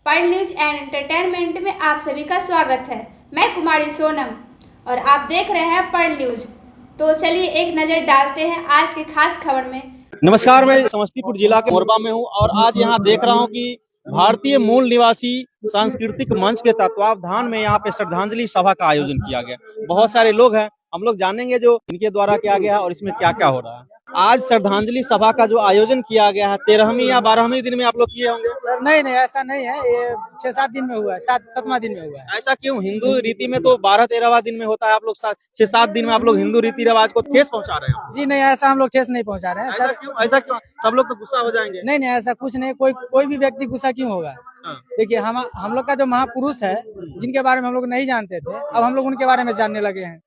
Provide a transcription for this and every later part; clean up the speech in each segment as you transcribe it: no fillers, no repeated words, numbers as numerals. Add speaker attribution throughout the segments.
Speaker 1: World news and entertainment में आप सभी का स्वागत है। मैं कुमारी सोनम और आप देख रहे हैं वर्ल्ड न्यूज। तो चलिए एक नज़र डालते हैं आज की खास खबर में।
Speaker 2: नमस्कार, मैं समस्तीपुर जिला के मोरबा में हूं और आज यहां देख रहा हूं कि भारतीय मूल निवासी सांस्कृतिक मंच के तत्वावधान में यहां पे श्रद्धांजलि सभा का आयोजन किया गया। बहुत सारे लोग हैं, हम लोग जानेंगे जो इनके द्वारा किया गया है और इसमें क्या क्या हो रहा है। आज श्रद्धांजलि सभा का जो आयोजन किया गया है 13वीं या 12वीं दिन में आप लोग किए होंगे।
Speaker 3: सर नहीं ऐसा नहीं है, ये 6-7 दिन में हुआ है, 7वां दिन में हुआ है।
Speaker 2: ऐसा क्यों? हिंदू रीति में तो 12-13वां दिन में होता है, आप लोग 6-7 दिन में आप लोग हिंदू रीति रिवाज को ठेस पहुंचा रहे हो।
Speaker 3: जी नहीं, ऐसा हम लोग ठेस नहीं पहुंचा रहे हैं सर।
Speaker 2: ऐसा क्यों? सब लोग तो गुस्सा हो जाएंगे।
Speaker 3: नहीं ऐसा कुछ नहीं, कोई भी व्यक्ति गुस्सा क्यों होगा। देखिए हम लोग का जो महापुरुष है जिनके बारे में हम लोग नहीं जानते थे, अब हम लोग उनके बारे में जानने लगे हैं।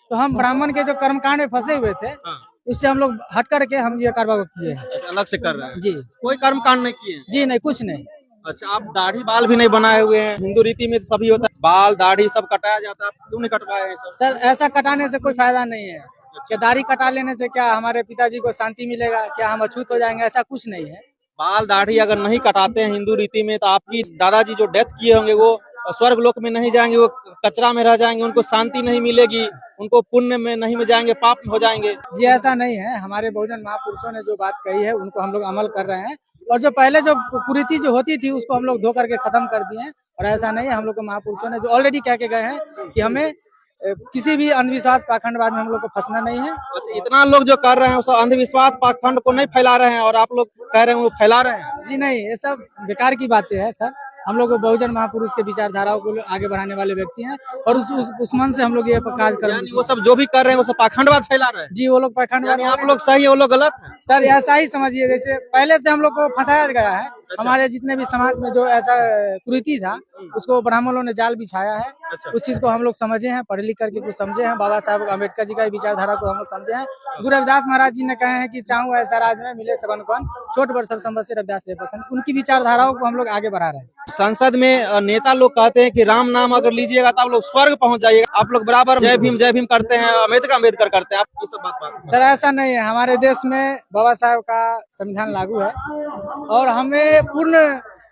Speaker 3: तो हम ब्राह्मण के जो कर्मकांड में फंसे हुए थे उससे हम लोग हट करके हम ये कार्रवाई किए हैं।
Speaker 2: अलग से कर रहे हैं
Speaker 3: जी,
Speaker 2: कोई कर्म कांड नहीं किए?
Speaker 3: जी नहीं, कुछ नहीं।
Speaker 2: अच्छा, आप दाढ़ी बाल भी नहीं बनाए हुए हैं? हिंदू रीति में तो सभी होता है, बाल दाढ़ी सब कटाया जाता है, क्यों नहीं कटवाए हैं?
Speaker 3: सर ऐसा कटाने से कोई फायदा नहीं है कि दाढ़ी कटा लेने से क्या हमारे पिताजी को शांति मिलेगा, क्या हम अछूत हो जाएंगे, ऐसा कुछ नहीं है।
Speaker 2: बाल दाढ़ी अगर नहीं कटाते हैं हिंदू रीति में तो आपकी दादाजी जो डेथ किए होंगे वो स्वर्ग लोक में नहीं जाएंगे, वो कचरा में रह जाएंगे, उनको शांति नहीं मिलेगी, उनको पुण्य में नहीं में जाएंगे, पाप में हो जाएंगे।
Speaker 3: जी ऐसा नहीं है, हमारे बहुजन महापुरुषों ने जो बात कही है उनको हम लोग अमल कर रहे हैं और जो पहले जो कुरीति जो होती थी उसको हम लोग धो करके खत्म कर दिए हैं। और ऐसा नहीं है, हम लोग के महापुरुषों ने जो ऑलरेडी कह के गए हैं कि हमें किसी भी अंधविश्वास पाखंडवाद में हम लोग को फंसना नहीं है।
Speaker 2: इतना लोग जो कर रहे हैं उस अंधविश्वास पाखंड को नहीं फैला रहे हैं और आप लोग कह रहे हैं वो फैला रहे हैं।
Speaker 3: जी नहीं, ये सब बेकार की बातें हैं सर। हम लोग बहुजन महापुरुष के विचारधाराओं को आगे बढ़ाने वाले व्यक्ति हैं और उस मन से हम लोग ये कार्य कर रहे हैं।
Speaker 2: वो सब जो भी कर रहे हैं वो सब पाखंडवाद फैला रहे हैं।
Speaker 3: जी, वो लोग पाखंडवाद,
Speaker 2: आप लोग सही है, वो लोग गलत है।
Speaker 3: सर ऐसा ही समझिए, जैसे पहले से हम लोग को फंसाया गया है। हमारे जितने भी समाज में जो ऐसा कुरीति था उसको ब्राह्मणों ने जाल बिछाया है। उस चीज को हम लोग समझे हैं, पढ़ लिख करके कुछ समझे हैं। बाबा साहब अम्बेडकर जी का विचारधारा को हम लोग समझे हैं। गुरु रविदास महाराज जी ने कहे हैं कि चाहूँ ऐसा राज में मिले सबन कौन, छोट बड़ सब संबत से रविदास रे पसंद। उनकी विचारधाराओं को हम लोग आगे बढ़ा रहे हैं।
Speaker 2: संसद में नेता लोग कहते हैं कि राम नाम अगर लीजिएगा तो आप लोग स्वर्ग पहुंच जाइएगा। आप लोग बराबर जय भीम करते हैं, अम्बेडकर करते हैं, आप ये सब बात
Speaker 3: सर ऐसा नहीं है। हमारे देश में बाबा साहब का संविधान लागू है और हमें पूर्ण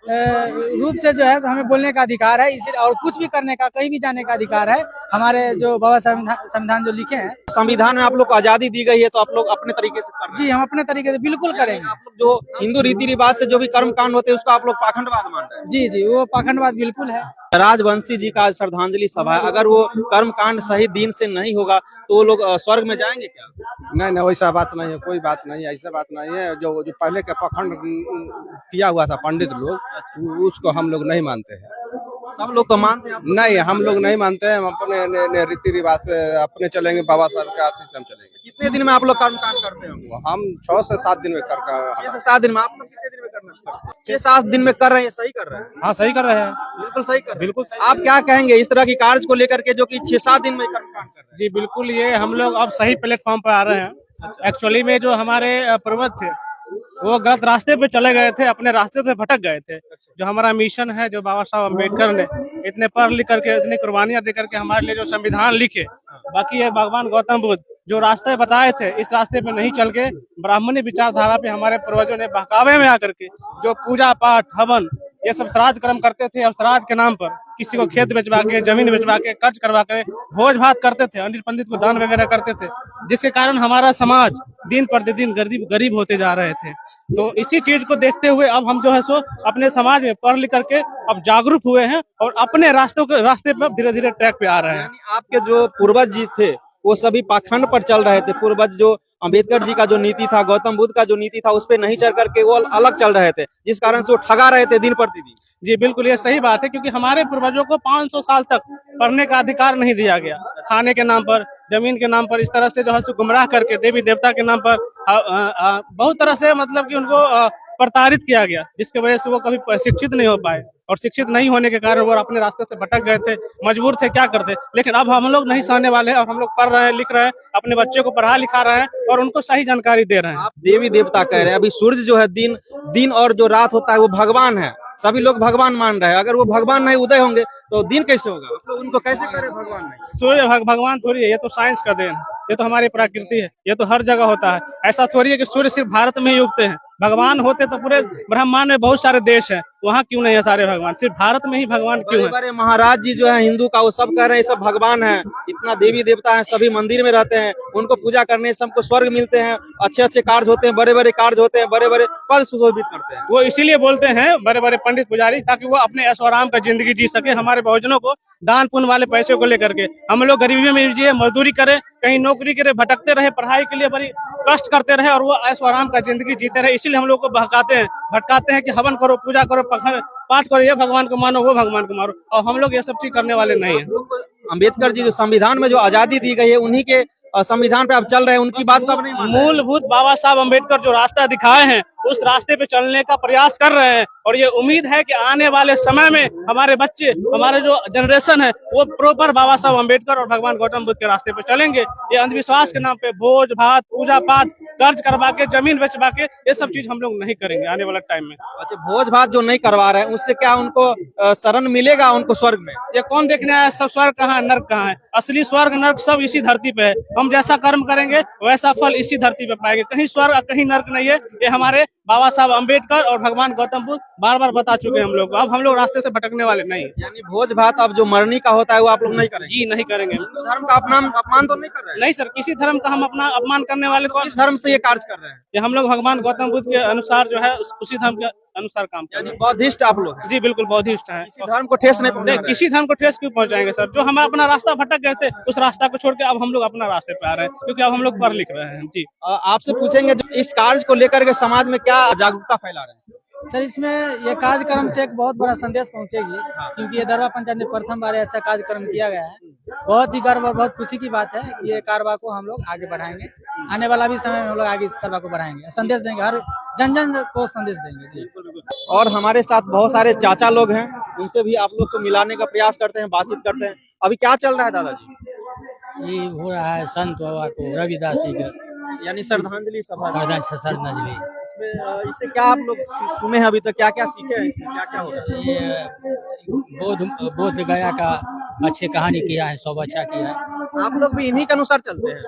Speaker 3: रूप से जो है हमें बोलने का अधिकार है, इसी और कुछ भी करने का, कहीं भी जाने का अधिकार है। हमारे जो बाबा संविधान जो लिखे हैं,
Speaker 2: संविधान में आप लोग को आजादी दी गई है तो आप लोग अपने तरीके से कर रहे हैं।
Speaker 3: जी हम अपने तरीके से बिल्कुल करेंगे।
Speaker 2: आप लोग जो हिंदू रीति रिवाज से जो भी कर्म कांड होते हैं उसको आप लोग पाखंडवाद मान रहे हैं।
Speaker 3: जी वो पाखंडवाद बिल्कुल है।
Speaker 2: राजवंशी जी का श्रद्धांजलि सभा है, अगर वो कर्म कांड सही दिन से नहीं होगा तो वो लोग स्वर्ग में जाएंगे क्या?
Speaker 4: नहीं वैसा बात नहीं है, कोई बात नहीं है, ऐसा बात नहीं है। जो पहले के पाखंड किया हुआ था पंडित लोग, उसको हम लोग नहीं मानते हैं।
Speaker 2: सब लोग तो मानते हैं।
Speaker 4: नहीं, हम लोग नहीं मानते हैं। हम अपने रीति रिवाज से अपने चलेंगे, बाबा साहब के आते से हम चलेंगे।
Speaker 2: कितने दिन में आप लोग कर्म कांड करते हैं?
Speaker 4: हम 6 से 7 दिन में कर
Speaker 2: 6 से 7 दिन में। आप लोग कितने दिन में करना? 6-7 दिन में कर रहे हैं, सही कर रहे हैं।
Speaker 4: हाँ सही कर रहे हैं,
Speaker 2: बिल्कुल सही कर रहे हैं।
Speaker 4: बिल्कुल।
Speaker 2: आप क्या कहेंगे इस तरह की कार्य को लेकर के जो कि 6-7 दिन में कर्म कांड कर रहे हैं?
Speaker 5: जी बिल्कुल, ये हम लोग अब सही प्लेटफॉर्म पर आ रहे हैं। एक्चुअली में जो हमारे पूर्वज थे वो गलत रास्ते पे चले गए थे, अपने रास्ते से भटक गए थे। जो हमारा मिशन है, जो बाबा साहब अम्बेडकर ने इतने पढ़ लिख करके, इतनी कुर्बानियां दे करके हमारे लिए जो संविधान लिखे, बाकी ये भगवान गौतम बुद्ध जो रास्ते बताए थे, इस रास्ते पे नहीं चल के ब्राह्मणी विचारधारा पे हमारे पूर्वजों ने बहकावे में आकर के जो पूजा पाठ हवन ये सब श्राद्ध कर्म करते थे और श्राद्ध के नाम पर किसी को खेत बेचवा के, जमीन बेचवा के, कर्ज करवा के भोज भात करते थे, अंडित पंडित को दान वगैरह करते थे, जिसके कारण हमारा समाज दिन प्रतिदिन गरीब होते जा रहे थे। तो इसी चीज को देखते हुए अब हम जो है सो अपने समाज में पढ़ लिख करके अब जागरूक हुए हैं और अपने रास्ते पर धीरे धीरे ट्रैक पे आ रहे हैं।
Speaker 2: आपके जो पूर्वज जी थे वो सभी पाखंड पर चल रहे थे। पूर्वज जो अम्बेडकर जी का जो नीति था, गौतम बुद्ध का जो नीति था, उस पे नहीं चल करके वो अलग चल रहे थे, जिस कारण से वो ठगा रहे थे दिन प्रतिदिन।
Speaker 5: जी बिल्कुल, ये सही बात है, क्योंकि हमारे पूर्वजों को 500 साल तक पढ़ने का अधिकार नहीं दिया गया। खाने के नाम पर, जमीन के नाम पर, इस तरह से जो है सो गुमराह करके देवी देवता के नाम पर बहुत तरह से मतलब कि उनको प्रताड़ित किया गया, जिसकी वजह से वो कभी शिक्षित नहीं हो पाए और शिक्षित नहीं होने के कारण वो अपने रास्ते से भटक गए थे, मजबूर थे, क्या करते। लेकिन अब हम लोग नहीं सहने वाले हैं और हम लोग पढ़ रहे हैं, लिख रहे हैं, अपने बच्चे को पढ़ा लिखा रहे हैं और उनको सही जानकारी दे रहे हैं।
Speaker 2: आप देवी देवता कह रहे हैं, अभी सूर्य जो है दिन और जो रात होता है वो भगवान है, सभी लोग भगवान मान रहे हैं। अगर वो भगवान नहीं उदय होंगे तो दिन कैसे होगा? तो उनको कैसे करे भगवान नहीं?
Speaker 5: सूर्य भगवान थोड़ी है, ये तो साइंस का देन है, ये तो हमारी प्रकृति है, ये तो हर जगह होता है। ऐसा थोड़ी है कि सूर्य सिर्फ भारत में ही उगते हैं। भगवान होते तो पूरे ब्रह्मांड में बहुत सारे देश हैं, वहाँ क्यों नहीं है सारे भगवान, सिर्फ भारत में ही भगवान क्यों है?
Speaker 2: बड़े महाराज जी जो है हिंदू का, वो सब कह रहे हैं सब भगवान है, इतना देवी देवता है, सभी मंदिर में रहते हैं, उनको पूजा करने से हमको स्वर्ग मिलते हैं, अच्छे अच्छे कार्य होते हैं, बड़े बड़े कार्य होते हैं, बड़े बड़े पद सुशोभित करते हैं।
Speaker 5: वो इसीलिए बोलते हैं बड़े बड़े पंडित पुजारी, ताकि वो अपने ऐशो आराम का जिंदगी जी सके। हमारे बहुजनों को दान पुण्य वाले पैसे को लेकर के हम लोग गरीबी में जिए, मजदूरी करें, कहीं नौकरी करे, भटकते रहे, पढ़ाई के लिए बड़ी कष्ट करते रहे और वो ऐशो आराम का जिंदगी जीते रहे। इसीलिए हम लोग को भटकाते हैं कि हवन करो, पूजा करो, पाठ करो, ये भगवान को मानो, वो भगवान को मारो, और हम लोग ये सब चीज करने वाले नहीं है।
Speaker 2: अम्बेडकर जी जो संविधान में जो आजादी दी गई है, उन्हीं के संविधान पे आप चल रहे हैं, उनकी बात को आप नहीं मान रहे हैं।
Speaker 5: मूलभूत बाबा साहब अम्बेडकर जो रास्ता दिखाए हैं, उस रास्ते पे चलने का प्रयास कर रहे हैं, और ये उम्मीद है कि आने वाले समय में हमारे बच्चे, हमारे जो जनरेशन है, वो प्रॉपर बाबा साहब अम्बेडकर और भगवान गौतम बुद्ध के रास्ते पे चलेंगे। ये अंधविश्वास के नाम पे भोज भात, पूजा पाठ, कर्ज करवा के, जमीन बेचवा के, ये सब चीज हम लोग नहीं करेंगे आने वाले टाइम में।
Speaker 2: अच्छा, भोज भात जो नहीं करवा रहे हैं, उससे क्या उनको शरण मिलेगा उनको स्वर्ग में?
Speaker 5: ये कौन देखने आया सब स्वर्ग कहाँ है, नर्क कहाँ है? असली स्वर्ग नर्क सब इसी धरती पे है। हम जैसा कर्म करेंगे वैसा फल इसी धरती पे पाएंगे। कहीं स्वर्ग कहीं नर्क नहीं है। ये हमारे बाबा साहब अम्बेडकर और भगवान गौतम बुद्ध बार बार बता चुके हैं हम लोग को। अब हम लोग रास्ते से भटकने वाले नहीं।
Speaker 2: यानी भोज भात अब जो मरनी का होता है वो आप लोग नहीं करेंगे?
Speaker 5: जी नहीं करेंगे।
Speaker 2: हिंदू धर्म का अपमान तो नहीं कर रहे हैं?
Speaker 5: नहीं सर, किसी धर्म का हम अपना अपमान करने वाले को,
Speaker 2: किस धर्म से ये कार्य कर रहे हैं?
Speaker 5: ये हम लोग भगवान गौतम बुद्ध के अनुसार जो है उसी धर्म के अनुसार काम कर रहे हैं।
Speaker 2: बौद्धिस्ट आप लोग हैं?
Speaker 5: जी बिल्कुल बौद्धिस्ट है।
Speaker 2: किसी धर्म को ठेस नहीं पहुंचा रहे हैं?
Speaker 5: किसी धर्म को ठेस क्यों पहुंचाएंगे सर? जो हम अपना रास्ता भटक गए थे, उस रास्ता को छोड़ के अब हम लोग अपना रास्ते पे आ रहे हैं, क्योंकि अब हम लोग पढ़ लिख रहे हैं। जी
Speaker 2: आपसे पूछेंगे जो इस कार्य को लेकर के समाज में क्या जागरूकता फैला रहे हैं?
Speaker 3: सर, इसमें ये कार्यक्रम से एक बहुत बड़ा संदेश पहुंचेगी, क्योंकि ये दरवा पंचायत में प्रथम बार ऐसा कार्यक्रम किया गया है। बहुत ही गर्व और बहुत खुशी की बात है कि ये कारवा को हम लोग आगे बढ़ाएंगे। आने वाला भी समय में हम लोग आगे इस कारवा को बढ़ाएंगे, संदेश देंगे, हर जन जन को संदेश देंगे। जी।
Speaker 2: और हमारे साथ बहुत सारे चाचा लोग हैं, उनसे भी आप लोग को मिलाने का प्रयास करते हैं, बातचीत करते हैं। अभी क्या चल रहा है दादाजी?
Speaker 6: ये हो रहा है संत बाबा को, रविदास जी का
Speaker 2: यानी श्रद्धांजलि सभा।
Speaker 6: श्रद्धांजलि।
Speaker 2: इसमें इससे क्या आप लोग सुने हैं अभी तक, क्या क्या सीखे हैं इसमें, क्या क्या हो रहा है?
Speaker 6: ये बोध गया का अच्छे कहानी किया है, सब अच्छा किया है।
Speaker 2: आप लोग भी इन्हीं के अनुसार चलते हैं?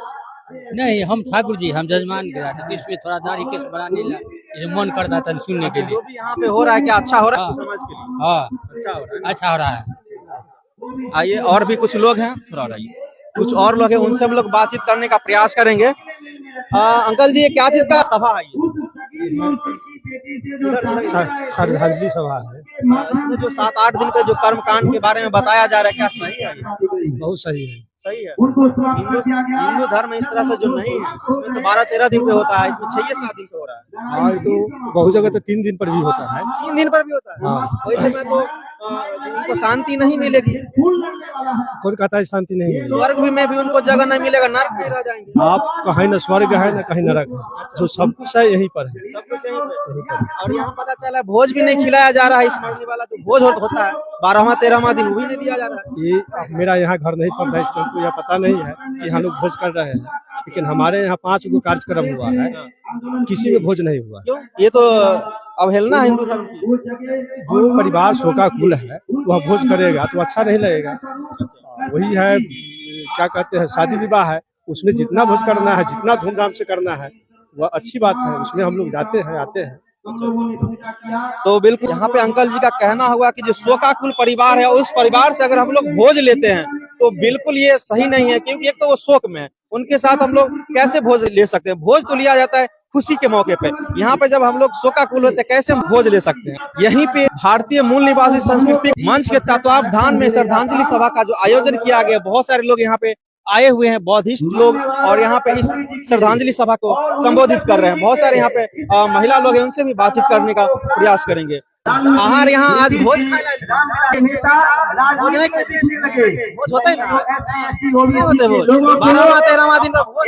Speaker 6: नहीं, हम ठाकुर जी, हम जजमान के साथ, इसमें थोड़ा दाढ़ी केस बढ़ाने लगा, मन करता था सुनने के लिए।
Speaker 2: जो भी यहाँ पे हो रहा है, क्या अच्छा हो रहा है समाज के लिए?
Speaker 6: हाँ,
Speaker 2: अच्छा हो रहा है।
Speaker 6: अच्छा हो रहा है।
Speaker 2: आइए, और भी कुछ लोग हैं, थोड़ा आइए, कुछ और लोग हैं, उनसे हम लोग बातचीत करने का प्रयास करेंगे। अंकल जी, ये क्या चीज का सभा है?
Speaker 7: श्रद्धांजलि सभा है।
Speaker 2: इसमें जो 7-8 दिन के जो कर्म कांड के बारे में बताया जा रहा है, क्या सही है?
Speaker 7: बहुत सही है।
Speaker 2: सही है। हिंदू धर्म इस तरह से जो नहीं है, इसमें तो 12-13 दिन पे होता है, इसमें 6-7 दिन पे हो रहा है।
Speaker 7: हाँ, ये तो बहुत जगह तो 3 दिन पर भी होता है।
Speaker 2: 3 दिन पर भी होता है?
Speaker 7: हाँ।
Speaker 2: वैसे में तो उनको शांति नहीं मिलेगी।
Speaker 7: कौन कहता है शांति नहीं मिलेगी?
Speaker 2: स्वर्ग में भी उनको जगह नहीं मिलेगा, नर्क में रह जाएंगे।
Speaker 7: आप कहीं न स्वर्ग है न कहीं नरक है, जो सब कुछ है यहीं पर है।
Speaker 2: सब कुछ यहीं पे। और यहाँ पता चला भोज भी नहीं खिलाया जा रहा है। इस मरने वाला जो भोज होता है 12वां-13वां दिन, वो भी नहीं दिया जा रहा है।
Speaker 7: ये मेरा यहाँ घर नहीं पड़ता है, इसलिए हमको यह पता नहीं है कि हम लोग भोज कर रहे हैं। लेकिन हमारे यहाँ 5 गो कार्यक्रम हुआ है, किसी में भोज नहीं हुआ।
Speaker 2: क्यों? ये तो अवहेलना है हिंदू धर्म की।
Speaker 7: जो परिवार शोकाकुल है वह भोज करेगा तो अच्छा नहीं लगेगा। वही है, क्या कहते हैं, शादी विवाह है, उसमें जितना भोज करना है, जितना धूमधाम से करना है, वह अच्छी बात है। उसमें हम लोग जाते हैं, आते हैं।
Speaker 2: तो बिल्कुल यहाँ पे अंकल जी का कहना हुआ कि जो शोकाकुल परिवार है, उस परिवार से अगर हम लोग भोज लेते हैं तो बिल्कुल ये सही नहीं है, क्योंकि एक तो वो शोक में है, उनके साथ हम लोग कैसे भोज ले सकते हैं? भोज तो लिया जाता है खुशी के मौके पे, यहाँ पे जब हम लोग शोकाकुल होते हैं कैसे हम भोज ले सकते हैं? यहीं पे भारतीय मूल निवासी सांस्कृतिक मंच के तत्वावधान में श्रद्धांजलि सभा का जो आयोजन किया गया, बहुत सारे लोग यहाँ पे आए हुए हैं, बौद्धिस्ट लोग, और यहाँ पे इस श्रद्धांजलि सभा को संबोधित कर रहे हैं। बहुत सारे यहाँ पे महिला लोग हैं, उनसे भी बातचीत करने का प्रयास करेंगे। आहार यहाँ आज भोज नहीं भोज होता है ना, नहीं होते भोज, 12वां-13वां दिन का भोज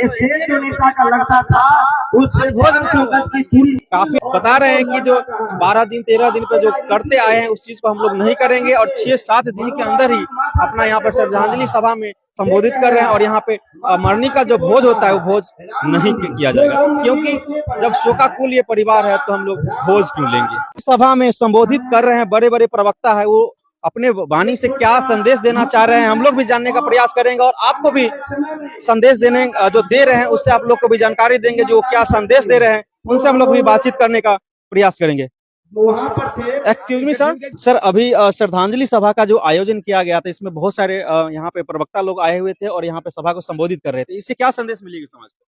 Speaker 2: काफी बता रहे हैं कि जो 12 दिन 13 दिन पे जो करते आए हैं, उस चीज को हम लोग नहीं करेंगे, और 6-7 दिन के अंदर ही अपना यहाँ पर श्रद्धांजलि सभा में संबोधित कर रहे हैं। और यहाँ पे मरनी का जो भोज होता है वो भोज नहीं किया जाएगा, क्योंकि जब शोकाकुल ये परिवार है तो हम लोग भोज क्यों लेंगे? सभा में संबोधित कर रहे हैं बड़े बड़े प्रवक्ता है, वो अपने वाणी से क्या संदेश देना चाह रहे हैं हम लोग भी जानने का प्रयास करेंगे, और आपको भी संदेश देने जो दे रहे हैं उससे आप लोग को भी जानकारी देंगे, जो क्या संदेश दे रहे हैं उनसे हम लोग भी बातचीत करने का प्रयास करेंगे।
Speaker 4: वहाँ पर थे।
Speaker 2: एक्सक्यूज मी सर अभी श्रद्धांजलि सभा का जो आयोजन किया गया था इसमें बहुत सारे यहाँ पे प्रवक्ता लोग आए हुए थे और यहाँ पे सभा को संबोधित कर रहे थे। इससे क्या संदेश मिलेगी समाज को?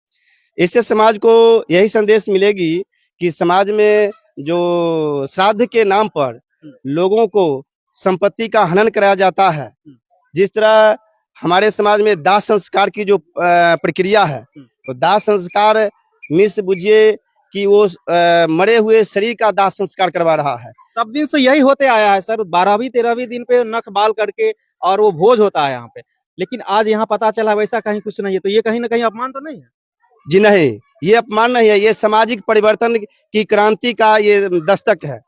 Speaker 8: इससे समाज को यही संदेश मिलेगी कि समाज में जो श्राद्ध के नाम पर लोगों को संपत्ति का हनन कराया जाता है, जिस तरह हमारे समाज में दाह संस्कार की जो प्रक्रिया है, तो दाह संस्कार मिस बुझिए कि वो मरे हुए शरीर का दाह संस्कार करवा रहा है।
Speaker 2: सब दिन से यही होते आया है सर, 12वीं 13वीं दिन पे नख बाल करके और वो भोज होता है यहाँ पे, लेकिन आज यहाँ पता चला वैसा कहीं कुछ नहीं है, तो ये कहीं ना कहीं अपमान तो नहीं है?
Speaker 8: जी नहीं, ये अपमान नहीं है, ये सामाजिक परिवर्तन की क्रांति का ये दस्तक है।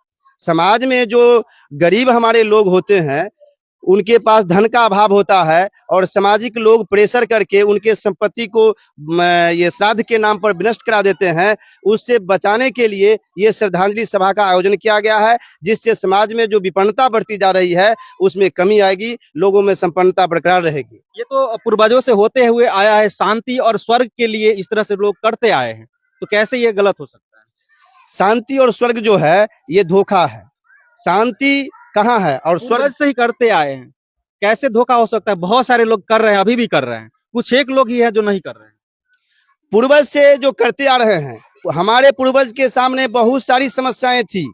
Speaker 8: समाज में जो गरीब हमारे लोग होते हैं उनके पास धन का अभाव होता है और सामाजिक लोग प्रेशर करके उनके संपत्ति को ये श्राद्ध के नाम पर विनष्ट करा देते हैं। उससे बचाने के लिए ये श्रद्धांजलि सभा का आयोजन किया गया है, जिससे समाज में जो विपन्नता बढ़ती जा रही है उसमें कमी आएगी, लोगों में संपन्नता बरकरार रहेगी।
Speaker 2: ये तो पूर्वजों से होते हुए आया है, शांति और स्वर्ग के लिए इस तरह से लोग करते आए हैं, तो कैसे ये गलत हो सकता है?
Speaker 8: शांति और स्वर्ग जो है ये धोखा है। शांति कहाँ है और स्वर्ग
Speaker 2: से ही करते आए हैं, कैसे धोखा हो सकता है? बहुत सारे लोग कर रहे हैं, अभी भी कर रहे हैं, कुछ एक लोग ही है जो नहीं कर रहे हैं।
Speaker 8: पूर्वज से जो करते आ रहे हैं, हमारे पूर्वज के सामने बहुत सारी समस्याएं थी,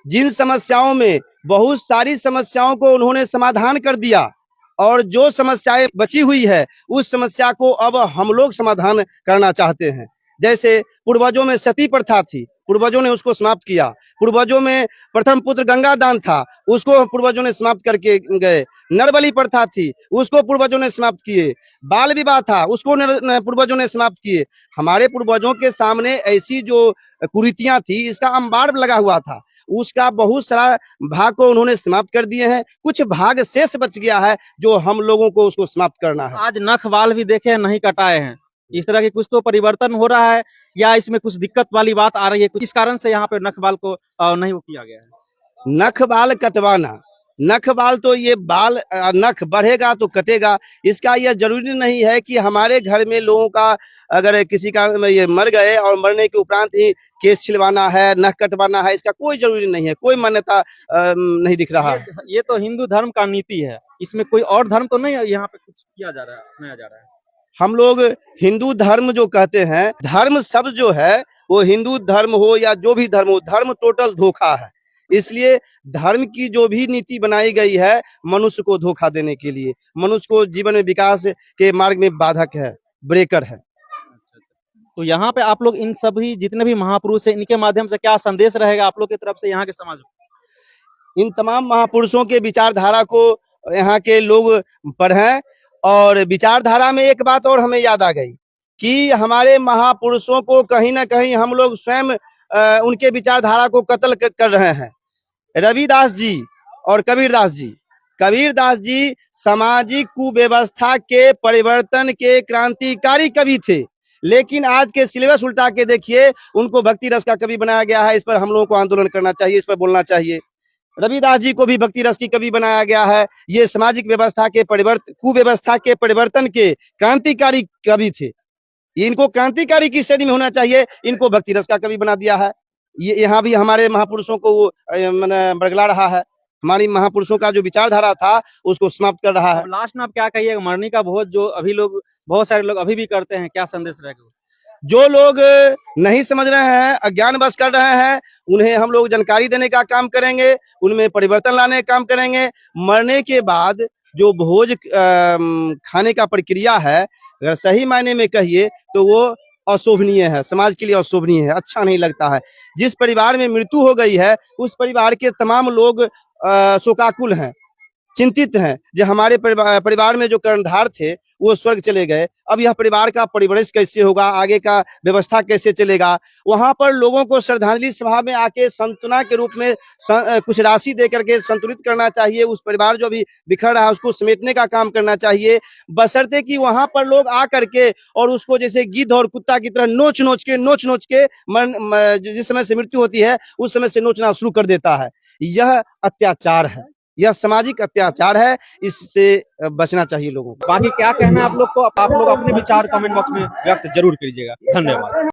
Speaker 8: जिन समस्याओं में बहुत सारी समस्याओं को उन्होंने समाधान कर दिया और जो समस्याएं बची हुई है उस समस्या को अब हम लोग समाधान करना चाहते हैं। जैसे पूर्वजों में सती प्रथा थी, पूर्वजों ने उसको समाप्त किया। पूर्वजों में प्रथम पुत्र गंगा दान था, उसको पूर्वजों ने समाप्त करके गए। नरबली प्रथा थी, उसको पूर्वजों ने समाप्त किए। बाल विवाह था, उसको पूर्वजों ने समाप्त किए। हमारे पूर्वजों के सामने ऐसी जो कुरीतियां थी, इसका अंबार लगा हुआ था, उसका बहुत सारा भाग को उन्होंने समाप्त कर दिए हैं। कुछ भाग शेष बच गया है जो हम लोगों को उसको समाप्त करना है।
Speaker 2: आज नख बाल भी देखे नहीं कटाए हैं, इस तरह की कुछ तो परिवर्तन हो रहा है या इसमें कुछ दिक्कत वाली बात आ रही है? इस कारण से यहाँ पे नख बाल को नहीं वो किया गया है।
Speaker 8: नख बाल कटवाना, नख बाल तो ये बाल नख बढ़ेगा तो कटेगा, इसका यह जरूरी नहीं है कि हमारे घर में लोगों का अगर किसी कारण में ये मर गए और मरने के उपरांत ही केस छिलवाना है, नख कटवाना है, इसका कोई जरूरी नहीं है, कोई मान्यता नहीं दिख रहा है।
Speaker 2: ये तो हिंदू धर्म का नीति है, इसमें कोई और धर्म तो नहीं है यहाँ पे कुछ किया जा रहा है, अपनाया जा रहा है?
Speaker 8: हम लोग हिंदू धर्म जो कहते हैं, धर्म शब्द जो है वो हिंदू धर्म हो या जो भी धर्म हो, धर्म टोटल धोखा है। इसलिए धर्म की जो भी नीति बनाई गई है मनुष्य को धोखा देने के लिए, मनुष्य को जीवन में विकास के मार्ग में बाधक है, ब्रेकर है।
Speaker 2: तो यहाँ पे आप लोग इन सभी जितने भी महापुरुष हैं, इनके माध्यम से क्या संदेश रहेगा आप लोग की तरफ से यहाँ के समाज को?
Speaker 8: इन तमाम महापुरुषों के विचारधारा को यहाँ के लोग पढ़ें। और विचारधारा में एक बात और हमें याद आ गई कि हमारे महापुरुषों को कहीं ना कहीं हम लोग स्वयं उनके विचारधारा को कत्ल कर रहे हैं। रविदास जी और कबीरदास जी सामाजिक कुव्यवस्था के परिवर्तन के क्रांतिकारी कवि थे, लेकिन आज के सिलेबस उल्टा के देखिए, उनको भक्ति रस का कवि बनाया गया है। इस पर हम लोगों को आंदोलन करना चाहिए, इस पर बोलना चाहिए। रविदास जी को भी भक्ति रस की कवि बनाया गया है। ये सामाजिक व्यवस्था के कुव्यवस्था के परिवर्तन के क्रांतिकारी कवि थे, इनको क्रांतिकारी की श्रेणी में होना चाहिए, इनको भक्ति रस का कवि बना दिया है। ये यहाँ भी हमारे महापुरुषों को वो बरगला रहा है, हमारी महापुरुषों का जो विचारधारा था उसको समाप्त कर रहा है।
Speaker 2: लास्ट में आप क्या कहिएगा, मरने का भोज जो अभी लोग बहुत सारे लोग अभी भी करते हैं, क्या संदेश रहेगा?
Speaker 8: जो लोग नहीं समझ रहे हैं, अज्ञान बस कर रहे हैं, उन्हें हम लोग जानकारी देने का काम करेंगे, उनमें परिवर्तन लाने का काम करेंगे। मरने के बाद जो भोज खाने का प्रक्रिया है, अगर सही मायने में कहिए तो वो अशोभनीय है, समाज के लिए अशोभनीय है, अच्छा नहीं लगता है। जिस परिवार में मृत्यु हो गई है उस परिवार के तमाम लोग शोकाकुल हैं, चिंतित हैं। जो हमारे परिवार में जो कर्णधार थे वो स्वर्ग चले गए, अब यह परिवार का परिवरिश कैसे होगा, आगे का व्यवस्था कैसे चलेगा? वहां पर लोगों को श्रद्धांजलि सभा में आके सांत्वना के रूप में कुछ राशि दे करके संतुलित करना चाहिए। उस परिवार जो भी बिखर रहा है उसको समेटने का काम करना चाहिए, बशर्ते कि वहां पर लोग आ करके और उसको जैसे गिद्ध और कुत्ता की तरह नोच नोच के जिस समय से मृत्यु होती है उस समय से नोचना शुरू कर देता है। यह अत्याचार है, यह सामाजिक अत्याचार है, इससे बचना चाहिए लोगों को।
Speaker 2: बाकी क्या कहना है आप लोग को, आप लोग अपने विचार कमेंट बॉक्स में व्यक्त जरूर कीजिएगा। धन्यवाद।